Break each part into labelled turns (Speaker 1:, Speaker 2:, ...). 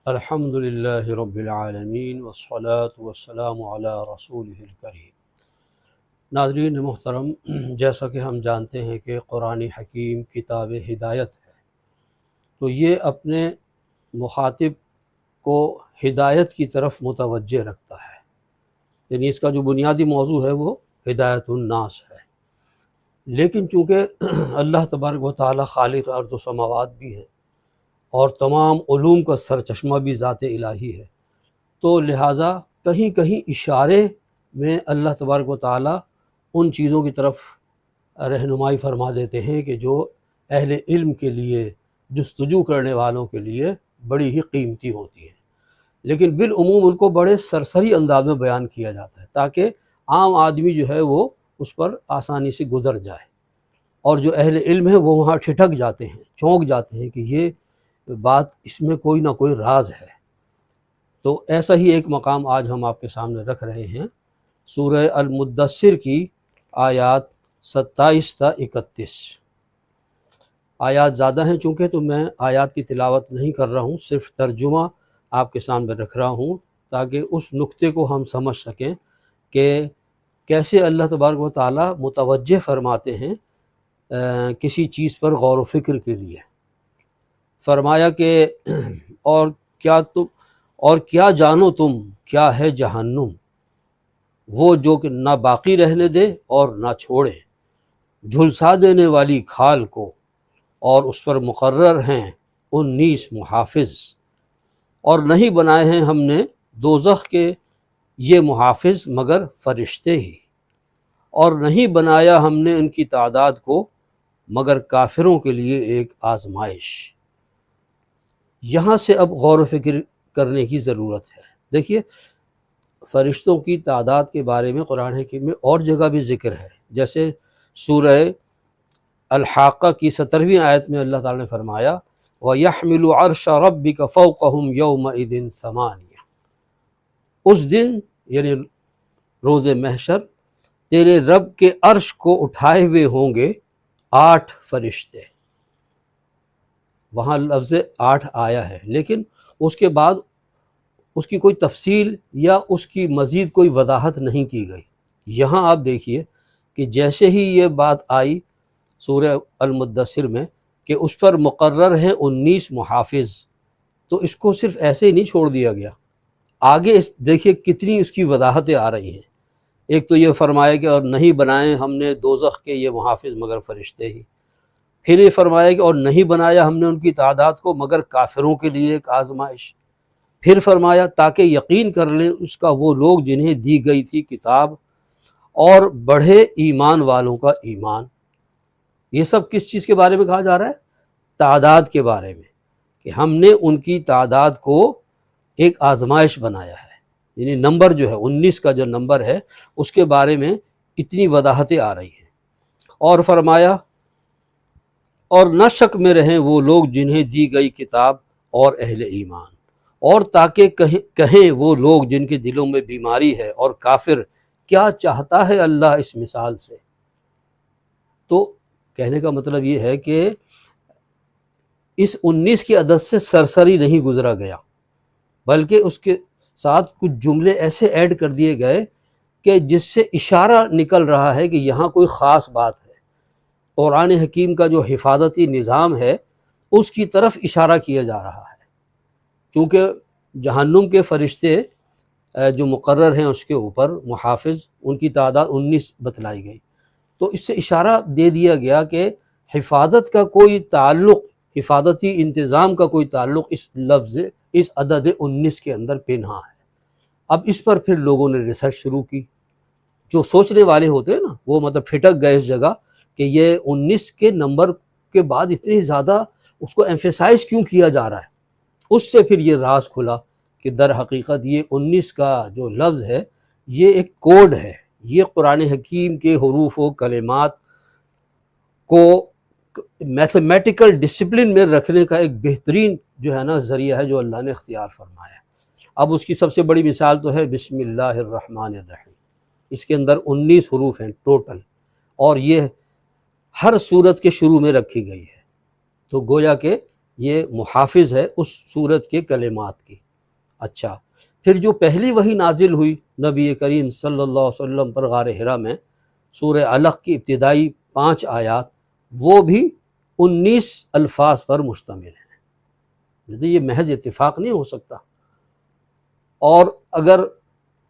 Speaker 1: الحمدللہ رب العالمین والصلاة والسلام علی رسولہ الکریم۔ ناظرین محترم، جیسا کہ ہم جانتے ہیں کہ قرآن حکیم کتاب ہدایت ہے، تو یہ اپنے مخاطب کو ہدایت کی طرف متوجہ رکھتا ہے، یعنی اس کا جو بنیادی موضوع ہے وہ ہدایت الناس ہے۔ لیکن چونکہ اللہ تبارک و تعالی خالق ارض و سماوات بھی ہے اور تمام علوم کا سرچشمہ بھی ذات الہی ہے، تو لہٰذا کہیں کہیں اشارے میں اللہ تبارک و تعالیٰ ان چیزوں کی طرف رہنمائی فرما دیتے ہیں کہ جو اہل علم کے لیے، جستجو کرنے والوں کے لیے بڑی ہی قیمتی ہوتی ہیں، لیکن بالعموم ان کو بڑے سرسری انداز میں بیان کیا جاتا ہے تاکہ عام آدمی جو ہے وہ اس پر آسانی سے گزر جائے، اور جو اہل علم ہیں وہ وہاں ٹھٹک جاتے ہیں، چونک جاتے ہیں کہ یہ بات، اس میں کوئی نہ کوئی راز ہے۔ تو ایسا ہی ایک مقام آج ہم آپ کے سامنے رکھ رہے ہیں، سورہ المدثر کی آیات 27 تا 31۔ آیات زیادہ ہیں چونکہ، تو میں آیات کی تلاوت نہیں کر رہا ہوں، صرف ترجمہ آپ کے سامنے رکھ رہا ہوں تاکہ اس نقطے کو ہم سمجھ سکیں کہ کیسے اللہ تبارک و تعالیٰ متوجہ فرماتے ہیں کسی چیز پر غور و فکر کے لیے۔ فرمایا کہ اور کیا جانو تم کیا ہے جہنم، وہ جو کہ نہ باقی رہنے دے اور نہ چھوڑے، جھلسا دینے والی کھال کو، اور اس پر مقرر ہیں 19 محافظ، اور نہیں بنائے ہیں ہم نے دوزخ کے یہ محافظ مگر فرشتے ہی، اور نہیں بنایا ہم نے ان کی تعداد کو مگر کافروں کے لیے ایک آزمائش۔ یہاں سے اب غور و فکر کرنے کی ضرورت ہے۔ دیکھیے، فرشتوں کی تعداد کے بارے میں قرآن حکیم میں اور جگہ بھی ذکر ہے، جیسے سورہ الحاقہ کی 17ویں آیت میں اللہ تعالیٰ نے فرمایا وَيَحْمِلُ عَرْشَ رَبِّكَ فَوْقَهُمْ يَوْمَئِذٍ ثَمَانِيَةٌ، اس دن یعنی روز محشر تیرے رب کے عرش کو اٹھائے ہوئے ہوں گے 8 فرشتے۔ وہاں لفظ 8 آیا ہے، لیکن اس کے بعد اس کی کوئی تفصیل یا اس کی مزید کوئی وضاحت نہیں کی گئی۔ یہاں آپ دیکھیے کہ جیسے ہی یہ بات آئی سورہ المدثر میں کہ اس پر مقرر ہیں 19 محافظ، تو اس کو صرف ایسے ہی نہیں چھوڑ دیا گیا، آگے دیکھیے کتنی اس کی وضاحتیں آ رہی ہیں۔ ایک تو یہ فرمایا کہ اور نہیں بنائے ہم نے دوزخ کے یہ محافظ مگر فرشتے ہی، پھر یہ فرمایا کہ اور نہیں بنایا ہم نے ان کی تعداد کو مگر کافروں کے لیے ایک آزمائش، پھر فرمایا تاکہ یقین کر لیں اس کا وہ لوگ جنہیں دی گئی تھی کتاب، اور بڑھے ایمان والوں کا ایمان۔ یہ سب کس چیز کے بارے میں کہا جا رہا ہے؟ تعداد کے بارے میں، کہ ہم نے ان کی تعداد کو ایک آزمائش بنایا ہے، یعنی نمبر جو ہے 19 کا جو نمبر ہے اس کے بارے میں اتنی وضاحتیں آ رہی ہیں۔ اور فرمایا اور نہ شک میں رہیں وہ لوگ جنہیں دی گئی کتاب اور اہل ایمان، اور تاکہ کہیں وہ لوگ جن کے دلوں میں بیماری ہے اور کافر کیا چاہتا ہے اللہ اس مثال سے۔ تو کہنے کا مطلب یہ ہے کہ اس 19 کی عدد سے سرسری نہیں گزرا گیا، بلکہ اس کے ساتھ کچھ جملے ایسے ایڈ کر دیے گئے کہ جس سے اشارہ نکل رہا ہے کہ یہاں کوئی خاص بات ہے، قرآن حکیم کا جو حفاظتی نظام ہے اس کی طرف اشارہ کیا جا رہا ہے، چونکہ جہنم کے فرشتے جو مقرر ہیں اس کے اوپر محافظ، ان کی تعداد 19 بتلائی گئی، تو اس سے اشارہ دے دیا گیا کہ حفاظت کا کوئی تعلق، حفاظتی انتظام کا کوئی تعلق اس لفظ، اس عدد 19 کے اندر پنہاں ہے۔ اب اس پر پھر لوگوں نے ریسرچ شروع کی، جو سوچنے والے ہوتے ہیں نا وہ مطلب پھٹک گئے اس جگہ کہ یہ 19 کے نمبر کے بعد اتنی زیادہ اس کو ایمفیسائز کیوں کیا جا رہا ہے۔ اس سے پھر یہ راز کھلا کہ در حقیقت یہ 19 کا جو لفظ ہے یہ ایک کوڈ ہے، یہ قرآن حکیم کے حروف و کلمات کو میتھمیٹیکل ڈسپلن میں رکھنے کا ایک بہترین جو ہے نا ذریعہ ہے جو اللہ نے اختیار فرمایا ہے۔ اب اس کی سب سے بڑی مثال تو ہے بسم اللہ الرحمن الرحیم، اس کے اندر 19 حروف ہیں ٹوٹل، اور یہ ہر سورت کے شروع میں رکھی گئی ہے، تو گویا کہ یہ محافظ ہے اس سورت کے کلمات کی۔ اچھا، پھر جو پہلی وحی نازل ہوئی نبی کریم صلی اللہ علیہ وسلم پر غار حرا میں، سورہ علق کی ابتدائی 5 آیات، وہ بھی 19 الفاظ پر مشتمل ہیں۔ یہ محض اتفاق نہیں ہو سکتا۔ اور اگر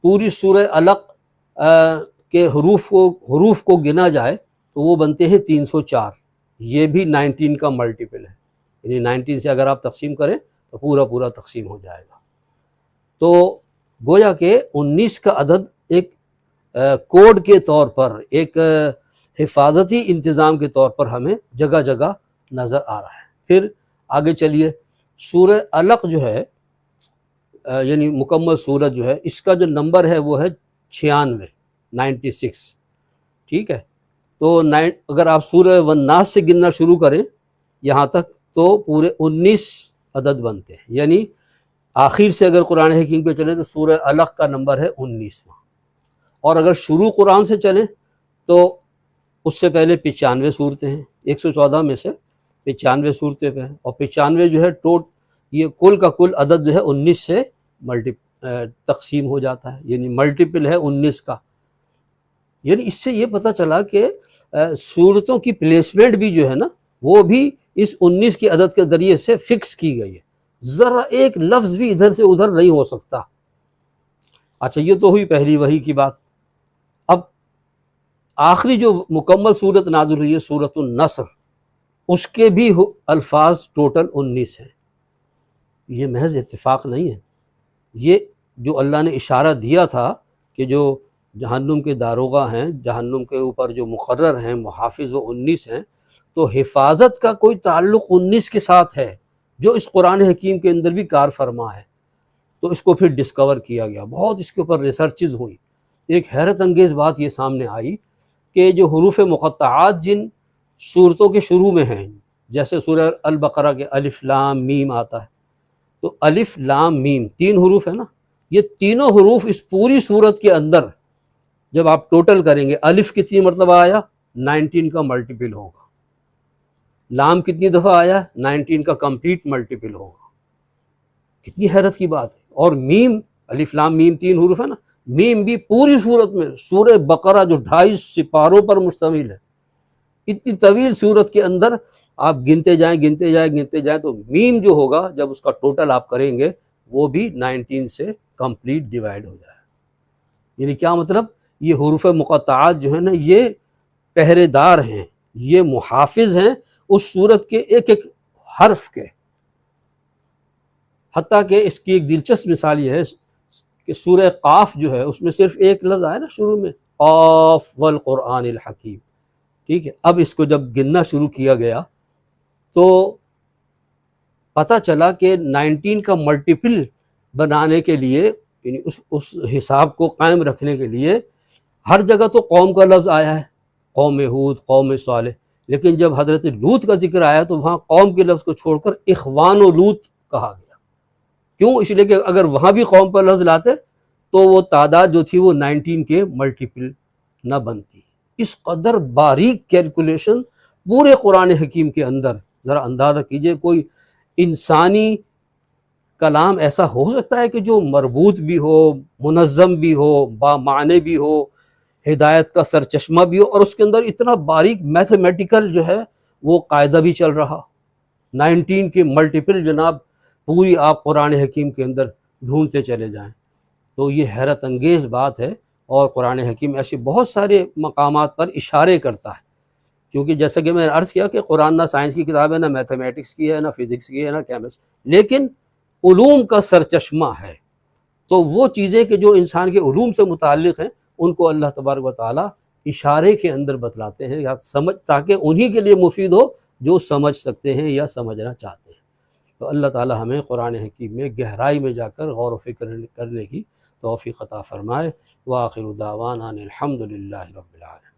Speaker 1: پوری سورہ علق کے حروف کو گنا جائے تو وہ بنتے ہیں 304، یہ بھی 19 کا ملٹیپل ہے، یعنی 19 سے اگر آپ تقسیم کریں تو پورا تقسیم ہو جائے گا۔ تو گویا کہ 19 کا عدد ایک کوڈ کے طور پر، ایک حفاظتی انتظام کے طور پر ہمیں جگہ جگہ نظر آ رہا ہے۔ پھر آگے چلیے، سورہ علق جو ہے یعنی مکمل سورت جو ہے، اس کا جو نمبر ہے وہ ہے 96، ٹھیک ہے۔ تو اگر آپ سورہ والناس سے گننا شروع کریں یہاں تک تو پورے 19 عدد بنتے ہیں، یعنی آخر سے اگر قرآن حکیم پہ چلیں تو سورہ علق کا نمبر ہے 19واں، اور اگر شروع قرآن سے چلیں تو اس سے پہلے 95 صورتیں ہیں، 114 میں سے 95 صورتیں پہ ہیں، اور 95 جو ہے یہ کل کا کل عدد جو ہے 19 سے تقسیم ہو جاتا ہے، یعنی ملٹیپل ہے 19 کا۔ یعنی اس سے یہ پتہ چلا کہ صورتوں کی پلیسمنٹ بھی جو ہے نا وہ بھی اس 19 کی عدد کے ذریعے سے فکس کی گئی ہے، ذرا ایک لفظ بھی ادھر سے ادھر نہیں ہو سکتا۔ اچھا، یہ تو ہوئی پہلی وحی کی بات۔ اب آخری جو مکمل صورت نازل ہوئی ہے سورۃ النصر، اس کے بھی الفاظ ٹوٹل 19 ہیں۔ یہ محض اتفاق نہیں ہے، یہ جو اللہ نے اشارہ دیا تھا کہ جو جہنم کے داروغہ ہیں، جہنم کے اوپر جو مقرر ہیں محافظ، وہ 19 ہیں، تو حفاظت کا کوئی تعلق 19 کے ساتھ ہے جو اس قرآن حکیم کے اندر بھی کار فرما ہے۔ تو اس کو پھر ڈسکور کیا گیا، بہت اس کے اوپر ریسرچز ہوئی۔ ایک حیرت انگیز بات یہ سامنے آئی کہ جو حروف مقطعات جن صورتوں کے شروع میں ہیں، جیسے سورہ البقرہ کے الف لام میم آتا ہے، تو الف لام میم 3 حروف ہے نا، یہ تینوں حروف اس پوری صورت کے اندر جب آپ ٹوٹل کریں گے، الف کتنی مرتبہ آیا؟ 19 کا ملٹیپل ہوگا۔ لام کتنی دفعہ آیا؟ 19 کا کمپلیٹ ملٹیپل ہوگا۔ کتنی حیرت کی بات ہے۔ اور میم، الف لام میم 3 حروف ہے نا، میم بھی پوری صورت میں، سورہ بقرہ جو 2.5 سپاروں پر مشتمل ہے، اتنی طویل صورت کے اندر آپ گنتے جائیں تو میم جو ہوگا جب اس کا ٹوٹل آپ کریں گے وہ بھی 19 سے کمپلیٹ ڈیوائیڈ ہو جائے۔ یعنی کیا مطلب؟ یہ حروف مقطعات جو ہیں نا، یہ پہرے دار ہیں، یہ محافظ ہیں اس سورت کے ایک ایک حرف کے۔ حتیٰ کہ اس کی ایک دلچسپ مثال یہ ہے کہ سورہ قاف جو ہے اس میں صرف ایک لفظ آیا نا شروع میں، قاف والقرآن الحکیم، ٹھیک ہے۔ اب اس کو جب گننا شروع کیا گیا تو پتہ چلا کہ 19 کا ملٹیپل بنانے کے لیے، یعنی اس حساب کو قائم رکھنے کے لیے ہر جگہ تو قوم کا لفظ آیا ہے، قوم ہود، قوم صالح، لیکن جب حضرت لوط کا ذکر آیا تو وہاں قوم کے لفظ کو چھوڑ کر اخوان و لوط کہا گیا۔ کیوں؟ اس لیے کہ اگر وہاں بھی قوم کا لفظ لاتے تو وہ تعداد جو تھی وہ 19 کے ملٹیپل نہ بنتی۔ اس قدر باریک کیلکولیشن پورے قرآن حکیم کے اندر، ذرا اندازہ کیجئے کوئی انسانی کلام ایسا ہو سکتا ہے کہ جو مربوط بھی ہو، منظم بھی ہو، با معنی بھی ہو، ہدایت کا سرچشمہ بھی ہو، اور اس کے اندر اتنا باریک میتھمیٹیکل جو ہے وہ قاعدہ بھی چل رہا۔ 19 کے ملٹیپل جناب پوری آپ قرآن حکیم کے اندر ڈھونڈتے چلے جائیں تو یہ حیرت انگیز بات ہے۔ اور قرآن حکیم ایسے بہت سارے مقامات پر اشارے کرتا ہے، کیونکہ جیسا کہ میں نے عرض کیا کہ قرآن نہ سائنس کی کتاب ہے، نہ میتھمیٹکس کی ہے، نہ فزکس کی ہے، نہ کیمسٹری، لیکن علوم کا سرچشمہ ہے۔ تو وہ چیزیں کہ جو انسان کے علوم سے متعلق ہیں ان کو اللہ تبارک و تعالیٰ اشارے کے اندر بتلاتے ہیں، یا تاکہ انہی کے لیے مفید ہو جو سمجھ سکتے ہیں یا سمجھنا چاہتے ہیں۔ تو اللہ تعالیٰ ہمیں قرآن حکیم میں گہرائی میں جا کر غور و فکر کرنے کی توفیق عطا فرمائے۔ وآخر دعوانا ان الحمد للہ رب العالمین۔